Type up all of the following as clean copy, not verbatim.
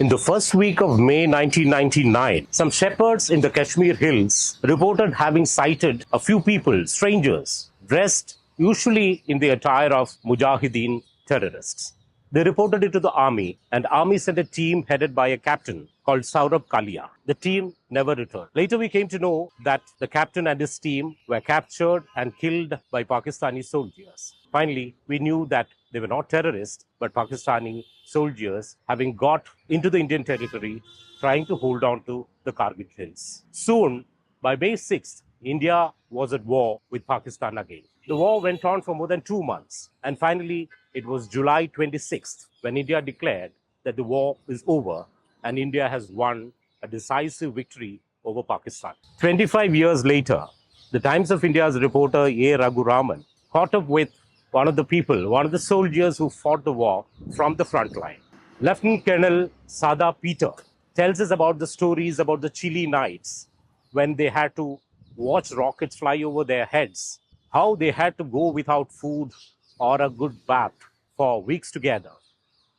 In the first week of May 1999, some shepherds in the Kashmir hills reported having sighted a few people, strangers, dressed usually in the attire of Mujahideen terrorists. They reported it to the army, and army sent a team headed by a captain called Saurabh Kalia. The team never returned. Later, we came to know that the captain and his team were captured and killed by Pakistani soldiers. Finally, we knew that they were not terrorists, but Pakistani soldiers having got into the Indian territory, trying to hold on to the Kargil hills. Soon, by May 6th, India was at war with Pakistan again. The war went on for more than 2 months, and finally, it was July 26th when India declared that the war is over and India has won a decisive victory over Pakistan. 25 years later, the Times of India's reporter A. Raghuraman caught up with one of the people, one of the soldiers who fought the war from the front line. Lieutenant Colonel Sada Peter tells us about the stories about the chilly nights when they had to watch rockets fly over their heads, how they had to go without food or a good bath for weeks together,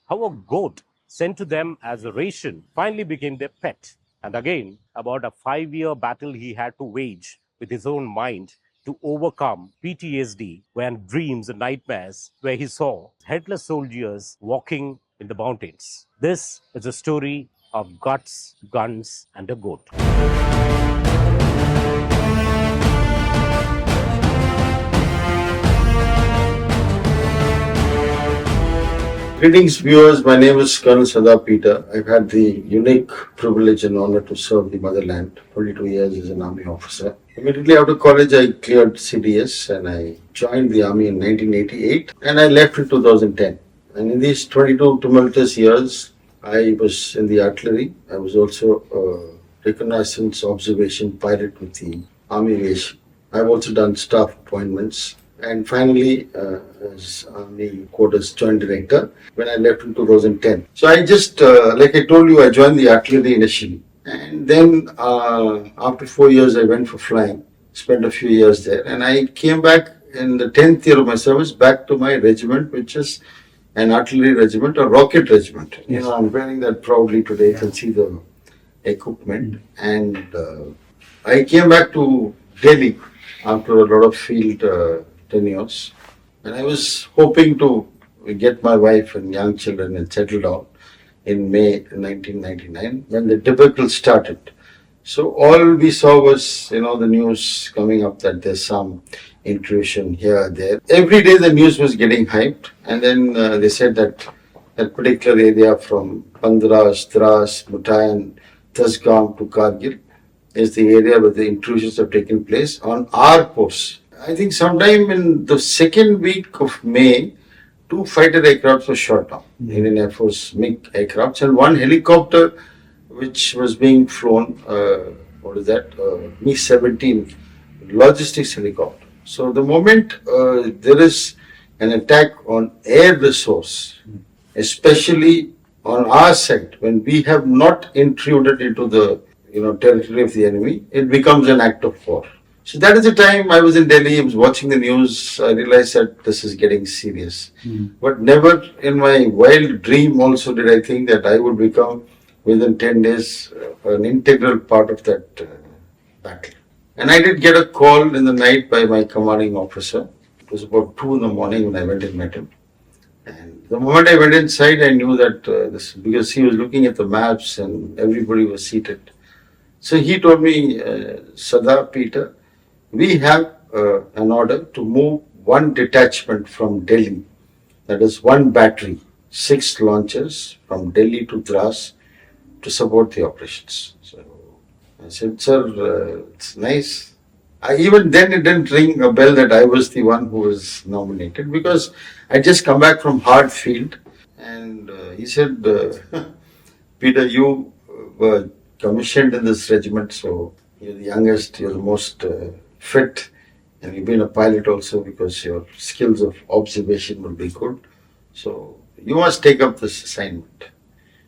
how a goat sent to them as a ration finally became their pet, and again about a 5-year battle he had to wage with his own mind to overcome PTSD and dreams and nightmares where he saw headless soldiers walking in the mountains. This is a story of guts, guns, and a goat. Greetings, viewers. My name is Colonel Sada Peter. I've had the unique privilege and honor to serve the motherland 22 years as an army officer. Immediately after college, I cleared CDS and I joined the army in 1988 and I left in 2010. And in these 22 tumultuous years, I was in the artillery. I was also a reconnaissance observation pilot with the Army Aviation. I've also done staff appointments. And finally, as Army Quarters Joint Director when I left in 2010. So I just, like I told you, I joined the artillery initially. And then after 4 years, I went for flying, spent a few years there. And I came back in the 10th year of my service back to my regiment, which is an artillery regiment, a rocket regiment. Yes. You know, I'm wearing that proudly today. You can see the equipment. And I came back to Delhi after a lot of field tenures. And I was hoping to get my wife and young children and settle down in May 1999 when the debacle started. So all we saw was, the news coming up that there's some intrusion here or there. Every day the news was getting hyped, and then they said that particular area from Pandras, Dras, Mutayan, Tasgam to Kargil is the area where the intrusions have taken place on our posts. I think sometime in the second week of May, 2 fighter aircrafts were shot down, Indian Air Force MiG aircrafts, and 1 helicopter which was being flown, Mi-17 logistics helicopter. So the moment there is an attack on air resource, especially on our side, when we have not intruded into the territory of the enemy, it becomes an act of war. So that is the time I was in Delhi, I was watching the news, I realized that this is getting serious. But never in my wild dream also did I think that I would become, within 10 days, an integral part of that battle. And I did get a call in the night by my commanding officer. It was about 2 in the morning when I went and met him. And the moment I went inside, I knew that because he was looking at the maps and everybody was seated. So he told me, Sada Peter, we have an order to move 1 detachment from Delhi, that is 1 battery, 6 launchers from Delhi to Dras to support the operations. So I said, sir, it's nice. Even then it didn't ring a bell that I was the one who was nominated because I just come back from hard field. And he said, Peter, you were commissioned in this regiment, so you're the youngest, you're the most fit, and you've been a pilot also because your skills of observation will be good. So you must take up this assignment.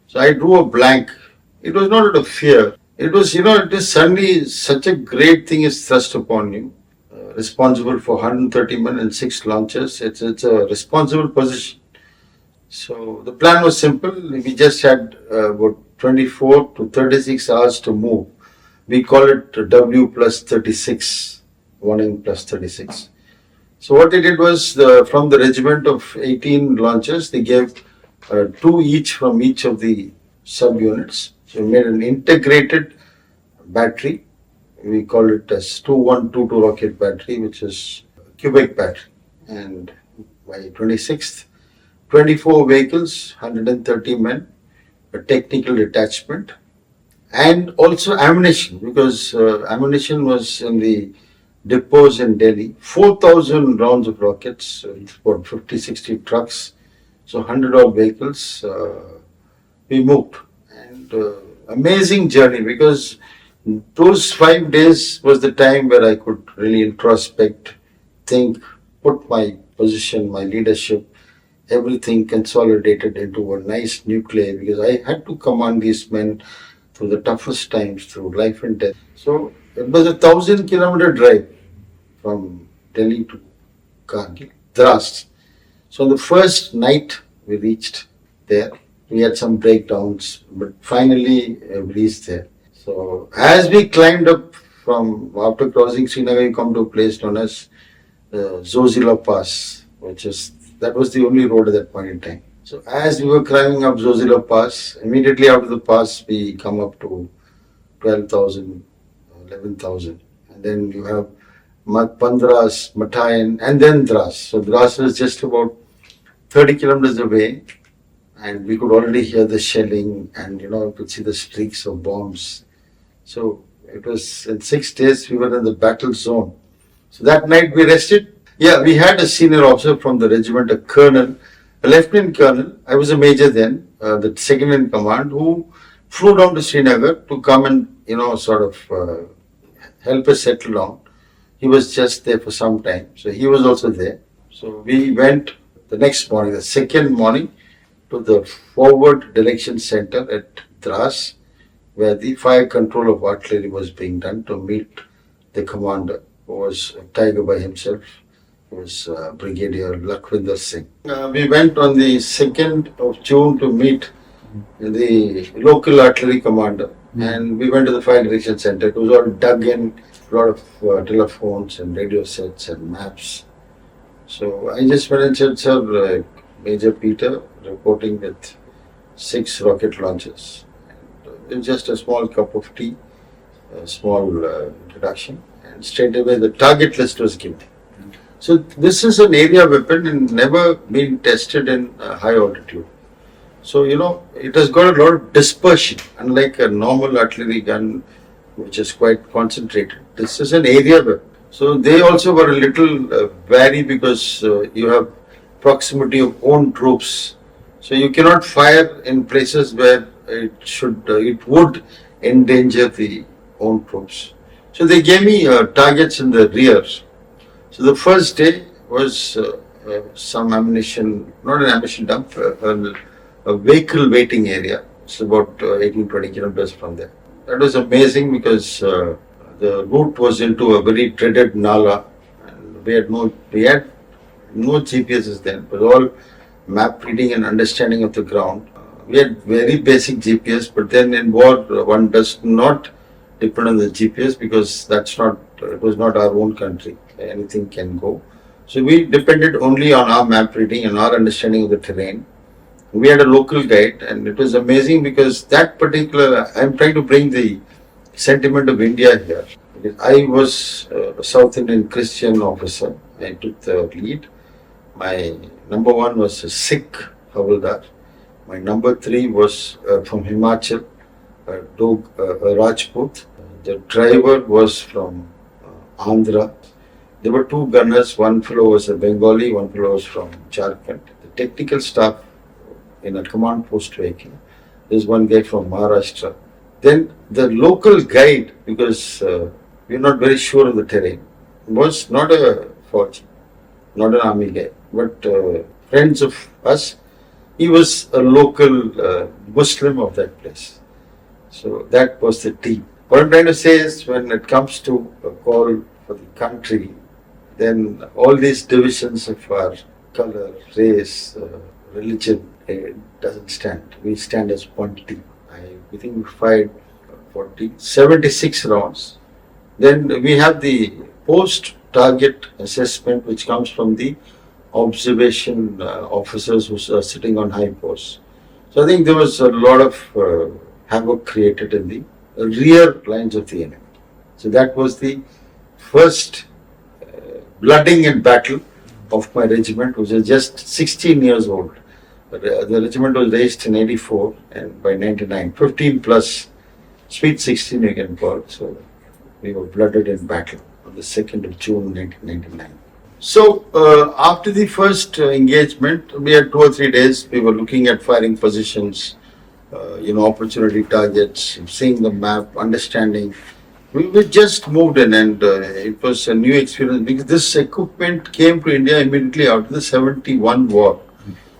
So I drew a blank. It was not out of fear. It was, it is suddenly such a great thing is thrust upon you. Responsible for 130 men and 6 launchers. It's a responsible position. So the plan was simple. We just had about 24 to 36 hours to move. We call it W plus 36, warning plus 36. So what they did was from the regiment of 18 launchers, they gave two each from each of the subunits. So we made an integrated battery. We call it as 2122 rocket battery, which is cubic battery. And by 26th, 24 vehicles, 130 men, a technical detachment, and also ammunition, because ammunition was in the depots in Delhi. 4,000 rounds of rockets, about 50, 60 trucks, so 100 odd vehicles. We moved, and amazing journey, because those 5 days was the time where I could really introspect, think, put my position, my leadership, everything consolidated into a nice nucleus, because I had to command these men through the toughest times, through life and death. So it was a 1,000-kilometer drive from Delhi to Kargil, Dras. So on the first night we reached there. We had some breakdowns, but finally we reached there. So as we climbed up from, after crossing Srinagar, you come to a place known as Zozila Pass, that was the only road at that point in time. So as we were climbing up Zozila Pass, immediately after the pass, we come up to 12,000, 11,000. And then you have Pandras, Matayan, and then Dras. So Dras was just about 30 kilometers away, and we could already hear the shelling, and you could see the streaks of bombs. So it was in 6 days we were in the battle zone. So that night we rested. Yeah, we had a senior officer from the regiment, a colonel, a lieutenant colonel. I was a major then, the second in command, who flew down to Srinagar to come and sort of help us settle down. He was just there for some time, so he was also there. So we went the next morning, the second morning, to the forward direction center at Dras, where the fire control of artillery was being done, to meet the commander, who was a tiger by himself. He was Brigadier Lakhvinder Singh. We went on the 2nd of June to meet the local artillery commander, and we went to the fire direction center. It was all dug in, a lot of telephones and radio sets and maps. So I just went and said, "Sir, Major Peter reporting with 6 rocket launches." And just a small cup of tea, a small introduction, and straight away the target list was given. So this is an area weapon and never been tested in high altitude. So it has got a lot of dispersion, unlike a normal artillery gun, which is quite concentrated. This is an area weapon. So they also were a little wary, because you have proximity of own troops. So you cannot fire in places where it would endanger the own troops. So they gave me targets in the rear. So the first day was some ammunition, not an ammunition dump, a vehicle waiting area. It's about 18-20 kilometers from there. That was amazing, because the route was into a very dreaded Nala, and we had no GPSs then. It was all map reading and understanding of the ground. We had very basic GPS, but then in war one does not depend on the GPS, because it was not our own country. Anything can go. So we depended only on our map reading and our understanding of the terrain. We had a local guide, and it was amazing, because that particular, I'm trying to bring the sentiment of India here. I was a South Indian Christian officer. I took the lead. My number 1 was a Sikh Havaldar. My number 3 was from Himachal, a Rajput. The driver was from Andhra. There were 2 gunners. One fellow was a Bengali, one fellow was from Jharkhand. The technical staff in a command post vehicle. There's one guy from Maharashtra. Then the local guide, because we're not very sure of the terrain, was not a Fauji, not an army guy, but friends of us. He was a local Muslim of that place. So that was the team. What I'm trying to say is, when it comes to a call for the country, then all these divisions of our color, race, religion, it doesn't stand. We stand as quantity. We think we fired 76 rounds. Then we have the post-target assessment, which comes from the observation officers who are sitting on high posts. So I think there was a lot of havoc created in the rear lines of the enemy. So that was the first blooding in battle of my regiment, which was just 16 years old. The regiment was raised in 84 and by 99, 15 plus, sweet 16 you can call it. So we were blooded in battle on the 2nd of June 1999. So after the first engagement, we had 2 or 3 days. We were looking at firing positions, opportunity targets, seeing the map, understanding. We just moved in, and it was a new experience because this equipment came to India immediately after the 71 war.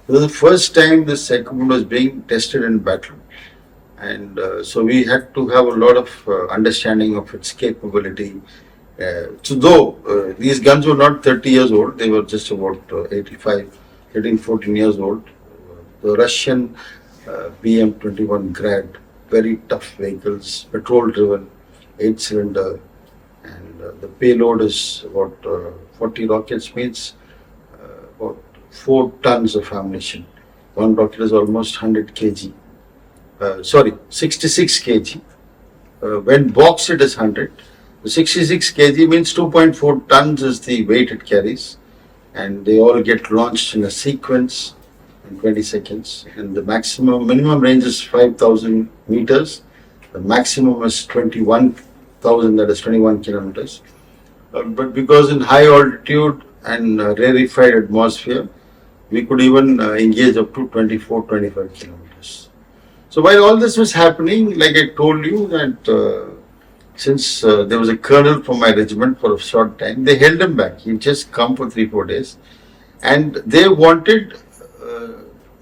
It was the first time this equipment was being tested in battle. And so we had to have a lot of understanding of its capability. So though these guns were not 30 years old, they were just about 85, 13, 14 years old. The Russian BM-21 Grad, very tough vehicles, petrol driven, 8-cylinder, and the payload is about 40 rockets, means about 4 tons of ammunition. One rocket is almost 100 kg. 66 kg. When boxed, it is 100. 66 kg means 2.4 tons is the weight it carries, and they all get launched in a sequence in 20 seconds. And the minimum range is 5,000 meters. The maximum is 21,000, that is 21 kilometers. But because in high altitude and rarefied atmosphere, we could even engage up to 24, 25 kilometers. So while all this was happening, like I told you that since there was a colonel from my regiment for a short time, they held him back. He'd just come for 3-4 days. And they wanted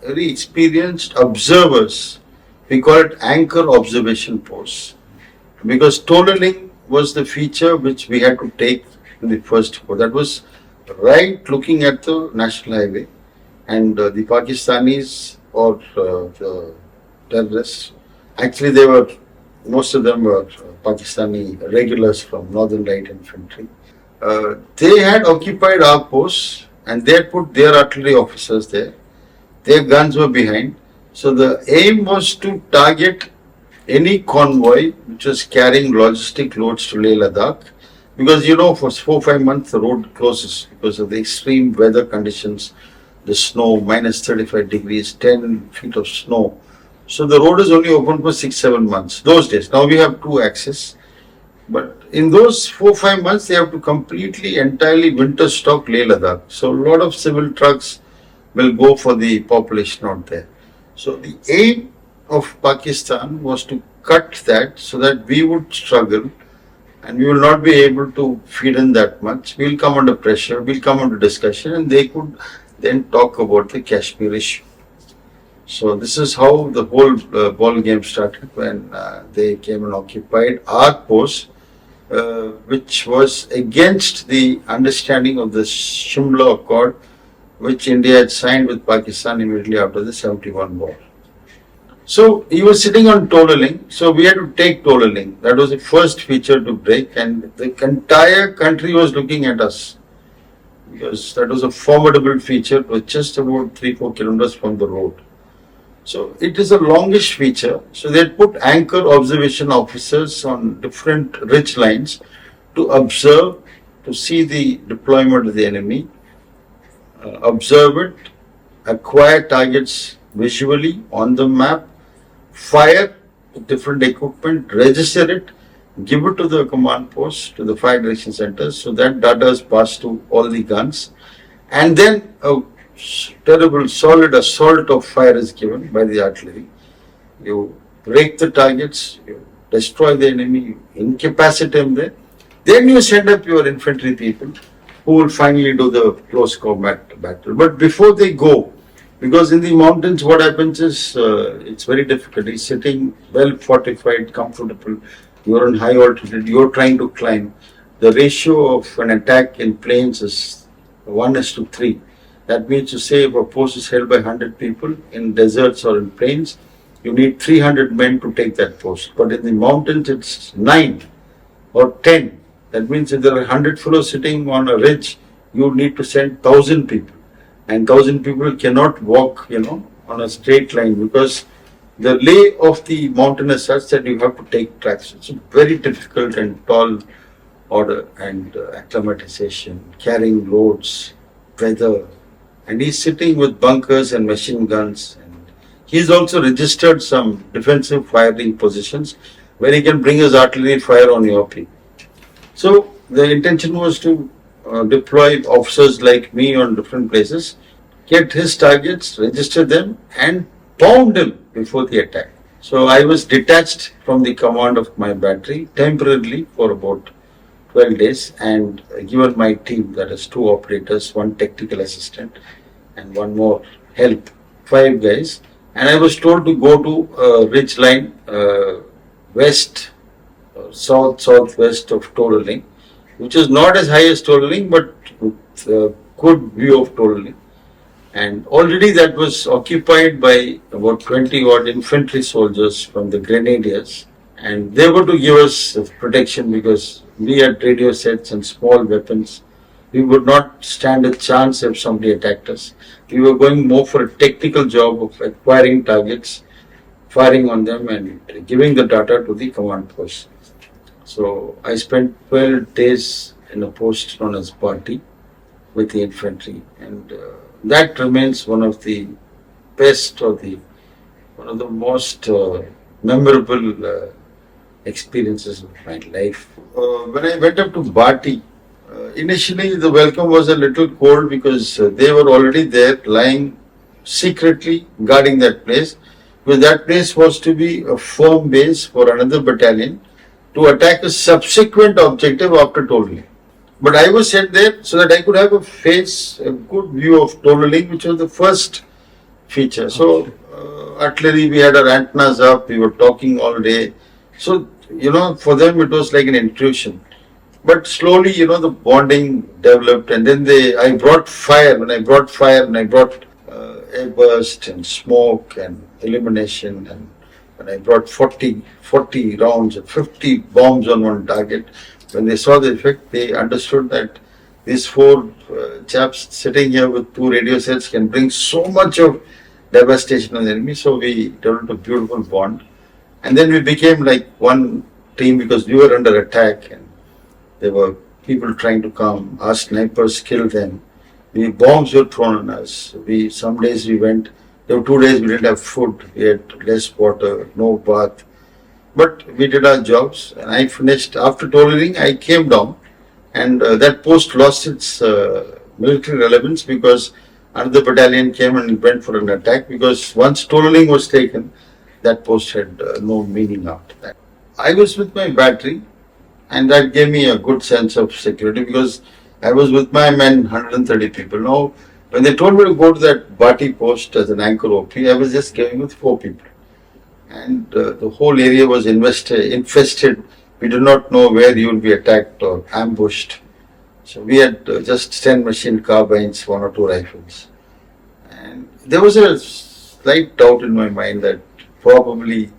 very experienced observers. We call it anchor observation posts. Because tunneling was the feature which we had to take in the first war. That was right looking at the national highway. And the Pakistanis or the terrorists, actually most of them were Pakistani regulars from Northern Light Infantry. They had occupied our posts and they had put their artillery officers there. Their guns were behind. So the aim was to target any convoy which was carrying logistic loads to Leh Ladakh, because for 4-5 months the road closes because of the extreme weather conditions, the snow, minus 35 degrees, 10 feet of snow. So the road is only open for 6-7 months, those days. Now we have 2 axes. But in those 4-5 months, they have to entirely winter stock Leh Ladakh. So a lot of civil trucks will go for the population out there. So the aim of Pakistan was to cut that so that we would struggle and we will not be able to feed in that much. We will come under pressure, we will come under discussion, and they could then talk about the Kashmir issue. So this is how the whole ball game started when they came and occupied our post, which was against the understanding of the Shimla Accord, which India had signed with Pakistan immediately after the 71 war. So he was sitting on tunneling, so we had to take tunneling. That was the first feature to break, and the entire country was looking at us because that was a formidable feature. It was just about 3-4 kilometers from the road. So it is a longish feature. So they had put anchor observation officers on different ridge lines to observe, to see the deployment of the enemy, observe it, acquire targets visually on the map, fire different equipment, register it, give it to the command post, to the fire direction centers, so that data is passed to all the guns, and then a terrible solid assault of fire is given by the artillery. You break the targets, you destroy the enemy, you incapacitate them there. Then you send up your infantry people who will finally do the close combat battle. But before they go, because in the mountains what happens is it's very difficult. It's sitting well fortified, comfortable. You're on high altitude, you're trying to climb. The ratio of an attack in plains is 1:3. That means to say if a post is held by 100 people in deserts or in plains, you need 300 men to take that post. But in the mountains, it's 9 or 10. That means if there are 100 fellows sitting on a ridge, you need to send 1,000 people. And 1,000 people cannot walk, on a straight line because the lay of the mountain is such that you have to take tracks. It's a very difficult and tall order and acclimatization, carrying loads, weather. And he's sitting with bunkers and machine guns. And he's also registered some defensive firing positions where he can bring his artillery fire on your people. So the intention was to deploy officers like me on different places, get his targets, register them, and pound him before the attack. So I was detached from the command of my battery temporarily for about 12 days and given my team, that is 2 operators, 1 technical assistant, and 1 more help, 5 guys. And I was told to go to a ridge line west, southwest of Todaling, which is not as high as Todaling, but with a good view of Todaling. And already that was occupied by about 20 odd infantry soldiers from the Grenadiers. And they were to give us protection because we had radio sets and small weapons. We would not stand a chance if somebody attacked us. We were going more for a technical job of acquiring targets, firing on them and giving the data to the command post. So I spent 12 days in a post known as Party with the infantry, and that remains one of the best or one of the most memorable experiences of my life. When I went up to Bati, initially the welcome was a little cold because they were already there lying secretly guarding that place, because that place was to be a firm base for another battalion to attack a subsequent objective after Todaling. But I was sent there so that I could have a good view of Todaling, which was the first feature. So, artillery, we had our antennas up, we were talking all day. So, for them it was like an intrusion. But slowly, the bonding developed, and then I brought fire. When I brought fire, and I brought airburst and smoke and illumination, and when I brought 40 rounds and 50 bombs on one target, when they saw the effect, they understood that these 4 chaps sitting here with 2 radio sets can bring so much of devastation on the enemy. So we developed a beautiful bond. And then we became like one team because we were under attack and there were people trying to come. Our snipers killed them. Bombs were thrown on us. Some days we went, there were 2 days we didn't have food. We had less water, no bath. But we did our jobs, and I finished. After Todaling, I came down, and that post lost its military relevance because another battalion came and went for an attack, because once Todaling was taken, that post had no meaning after that. I was with my battery, and that gave me a good sense of security because I was with my men, 130 people. Now, when they told me to go to that Bati post as an anchor OP, I was just going with 4 people. And the whole area was infested. We did not know where you would be attacked or ambushed. So we had just 10 machine carbines, 1 or 2 rifles. And there was a slight doubt in my mind that probably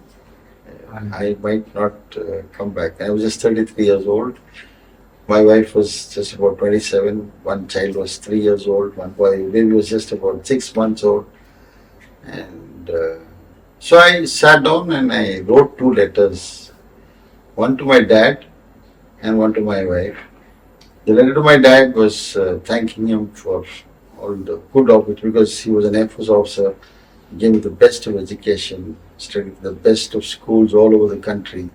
I might not come back. I was just 33 years old. My wife was just about 27. One child was 3 years old. One baby was just about 6 months old. And so I sat down and I wrote 2 letters, one to my dad and one to my wife. The letter to my dad was thanking him for all the good of it, because he was an Air Force officer, he gave me the best of education, studied the best of schools all over the country.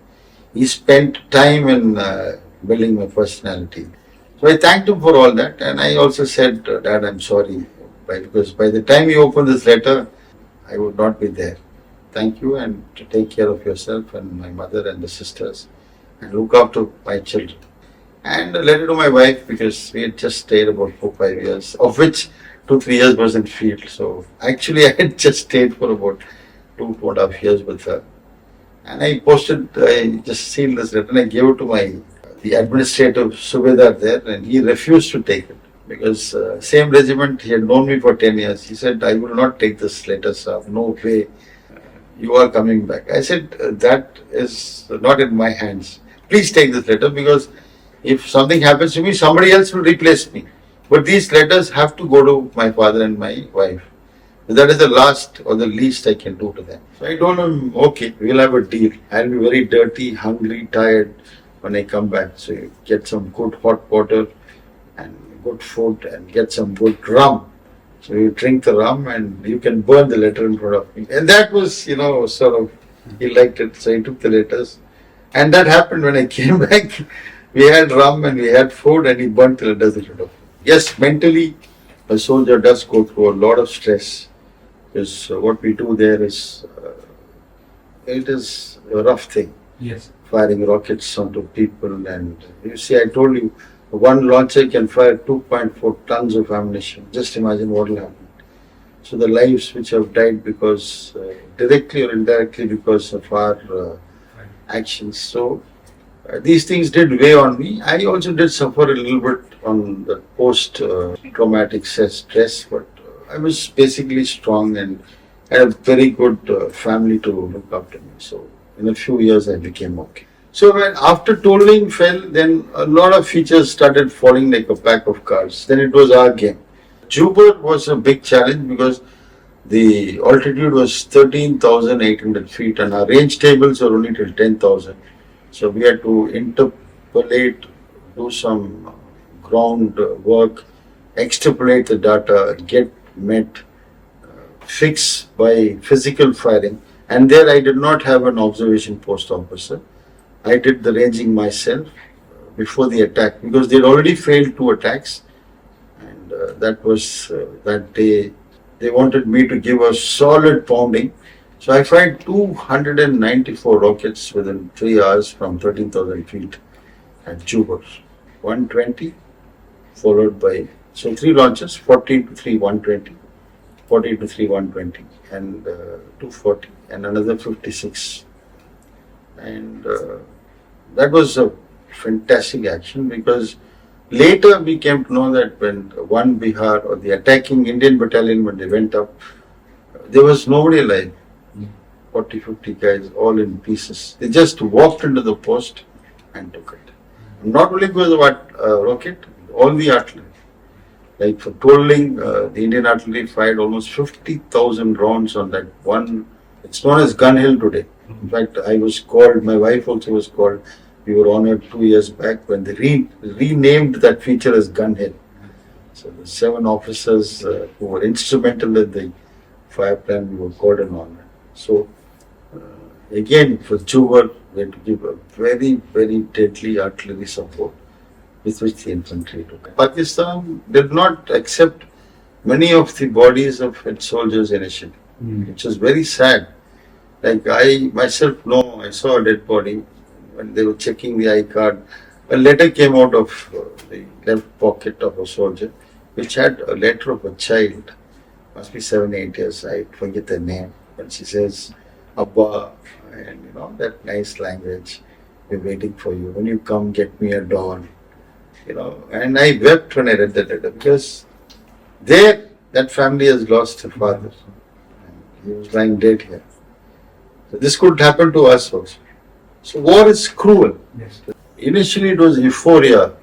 He spent time in building my personality. So I thanked him for all that, and I also said, Dad, I'm sorry, because by the time you open this letter, I would not be there. Thank you, and to take care of yourself and my mother and the sisters, and look after my children. And a letter to my wife, because we had just stayed about 4-5 years, of which 2-3 years was in field. So actually I had just stayed for about 2.5 years with her. And I just sealed this letter and I gave it to the administrative Subedar there, and he refused to take it. because same regiment, he had known me for 10 years. He said, I will not take this letter, sir. No way. You are coming back. I said, that is not in my hands. Please take this letter, because if something happens to me, somebody else will replace me. But these letters have to go to my father and my wife. That is the last or the least I can do to them. So I told him, okay, we'll have a deal. I'll be very dirty, hungry, tired when I come back. So you get some good hot water and good food and get some good rum. So you drink the rum and you can burn the letter in front of me. And that was, sort of, he liked it. So he took the letters. And that happened when I came back. We had rum and we had food and he burnt the letters in front of me. Yes, mentally, a soldier does go through a lot of stress. Because what we do there is, it is a rough thing. Yes. Firing rockets onto people, and you see, I told you, one launcher can fire 2.4 tons of ammunition. Just imagine what will happen. So the lives which have died because, directly or indirectly, because of our actions. So these things did weigh on me. I also did suffer a little bit on the post-traumatic stress, but I was basically strong and had a very good family to look after me. So in a few years I became okay. So when after tolling fell, then a lot of features started falling like a pack of cards. Then it was our game. Jubur was a big challenge because the altitude was 13,800 feet and our range tables were only till 10,000. So we had to interpolate, do some ground work, extrapolate the data, get met, fix by physical firing. And there I did not have an observation post officer. I did the ranging myself before the attack because they had already failed 2 attacks. And that was that day. They wanted me to give a solid pounding. So I fired 294 rockets within 3 hours from 13,000 feet at Jubur. 120 followed by, so 3 launches, 40 to 3, 120, 40 to 3, 120 and 240 and another 56. And that was a fantastic action because later we came to know that when one Bihar or the attacking Indian battalion, when they went up, there was nobody alive. 40, 50 guys all in pieces. They just walked into the post and took it. Not only because of what rocket, all the artillery. Like for tolling, the Indian artillery fired almost 50,000 rounds on that one. It's known as Gun Hill today. In fact, I was called, my wife also was called. We were honored 2 years back when they renamed that feature as Gun Hill. So the 7 officers who were instrumental in the fire plan, we were called an honor. So again, for Jubur, we had to give a very, very deadly artillery support with which the infantry took. Pakistan did not accept many of the bodies of its soldiers initially, which was very sad. Like I myself know, I saw a dead body when they were checking the I card. A letter came out of the left pocket of a soldier, which had a letter of a child, must be 7, 8 years, I forget the name. But she says, Abba, and that nice language, we're waiting for you. When you come, get me a doll. And I wept when I read that letter because that family has lost a father. He was lying dead here. So this could happen to us also. So war is cruel. Yes. Initially it was euphoria.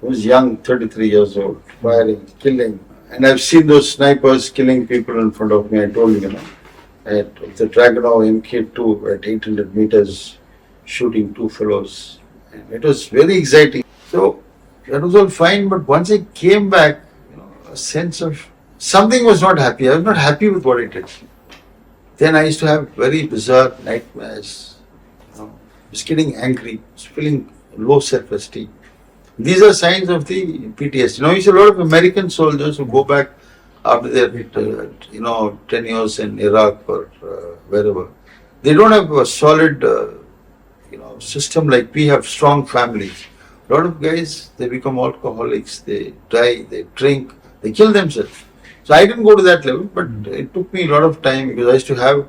I was young, 33 years old, firing, killing. And I've seen those snipers killing people in front of me. I told you, at the Dragunov MK2 at 800 meters, shooting 2 fellows. And it was very exciting. So that was all fine, but once I came back, a sense of something was not happy. I was not happy with what I did. Then I used to have very bizarre nightmares. I was getting angry, was feeling low self-esteem. These are signs of the PTSD. You see a lot of American soldiers who go back after their, 10 years in Iraq or wherever. They don't have a solid, system like we have, strong families. A lot of guys, they become alcoholics, they die, they drink, they kill themselves. So I didn't go to that level, but it took me a lot of time because I used to have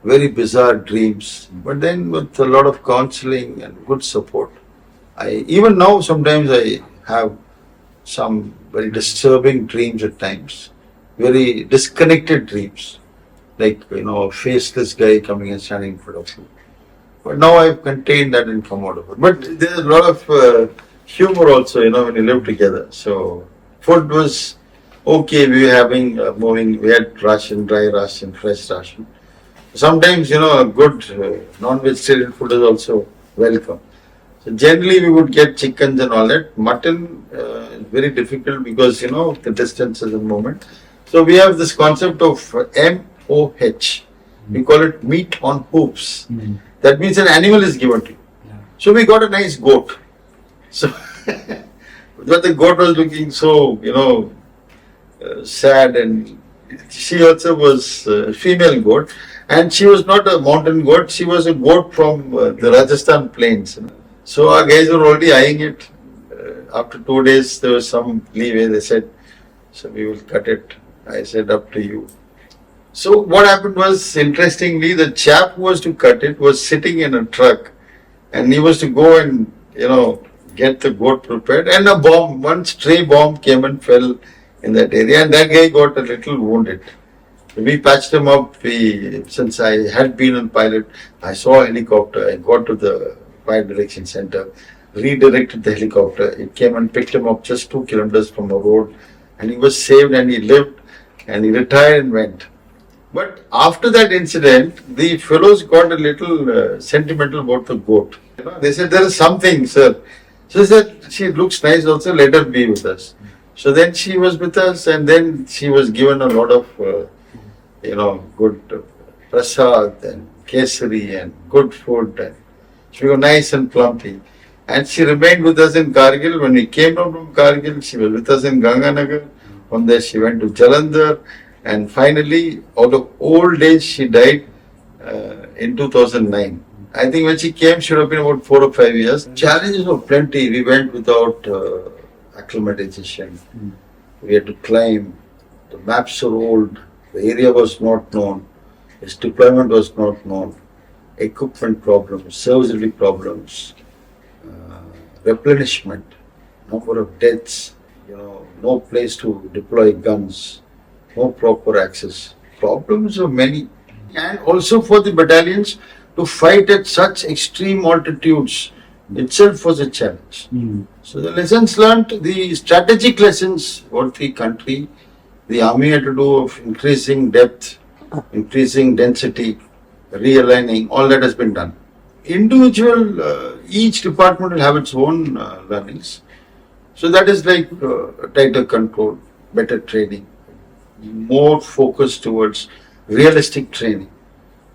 very bizarre dreams. But then with a lot of counseling and good support, even now sometimes I have some very disturbing dreams at times, very disconnected dreams, like, a faceless guy coming and standing in front of you. But now I've contained that and come out of it. But there's a lot of humor also, when you live together. So food was okay. We were having we had ration, dry ration, fresh ration. Sometimes, a good non-vegetarian food is also welcome. So generally we would get chickens and all that. Mutton is very difficult because, the distances and movement. So we have this concept of MOH. We call it meat on hooves. That means an animal is given to you. So we got a nice goat. So, but the goat was looking so, sad, and she also was a female goat. And she was not a mountain goat, she was a goat from the Rajasthan plains. So our guys were already eyeing it. After 2 days, there was some leeway. They said, so we will cut it. I said, up to you. So what happened was, interestingly, the chap who was to cut it was sitting in a truck, and he was to go and, get the goat prepared, and one stray bomb came and fell in that area, and that guy got a little wounded. We patched him up. Since I had been on pilot, I saw a helicopter. I got to the fire direction center, redirected the helicopter. It came and picked him up just 2 kilometers from the road, and he was saved, and he lived, and he retired and went. But after that incident, the fellows got a little sentimental about the goat. They said, there is something, sir. So they said, she looks nice also, let her be with us. So then she was with us, and then she was given a lot of, good prasad and kesari and good food. And she was nice and plumpy. And she remained with us in Kargil. When we came out from Kargil, she was with us in Ganganagar. From there, she went to Jalandhar. And finally, out of old age, she died in 2009. I think when she came, she would have been about 4 or 5 years. Challenges were plenty. We went without acclimatization. We had to climb. The maps are old. The area was not known. Its deployment was not known. Equipment problems, serviceability problems, replenishment, number of deaths, no place to deploy guns. No proper access. Problems are many. And also for the battalions to fight at such extreme altitudes itself was a challenge. So the lessons learned, the strategic lessons, what the country, the army had to do of increasing depth, increasing density, realigning, all that has been done. Individual, each department will have its own learnings. So that is like tighter control, better training, more focus towards realistic training.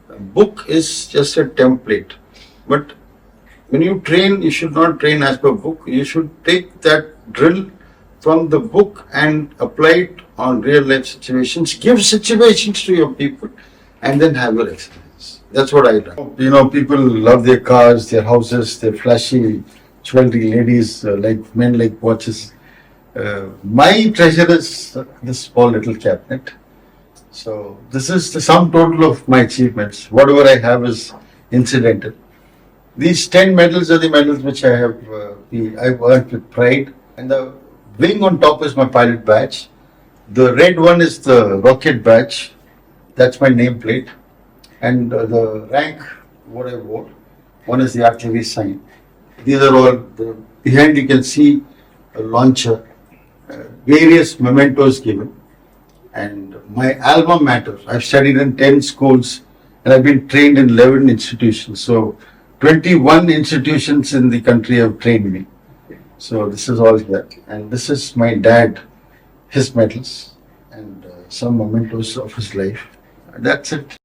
A book is just a template, but when you train, you should not train as per book. You should take that drill from the book and apply it on real life situations. Give situations to your people, and then have your experience. That's what I do. People love their cars, their houses, their flashy jewelry. Ladies like men like watches. My treasure is this small little cabinet. So this is the sum total of my achievements. Whatever I have is incidental. These 10 medals are the medals which I have I've earned with pride. And the wing on top is my pilot badge. The red one is the rocket badge. That's my nameplate. And the rank, what I wore, one is the artillery sign. These are all, behind you can see a launcher. Various mementos given, and my alma mater. I've studied in 10 schools, and I've been trained in 11 institutions. So 21 institutions in the country have trained me. So this is all here, and this is my dad, his medals, and some mementos of his life. That's it.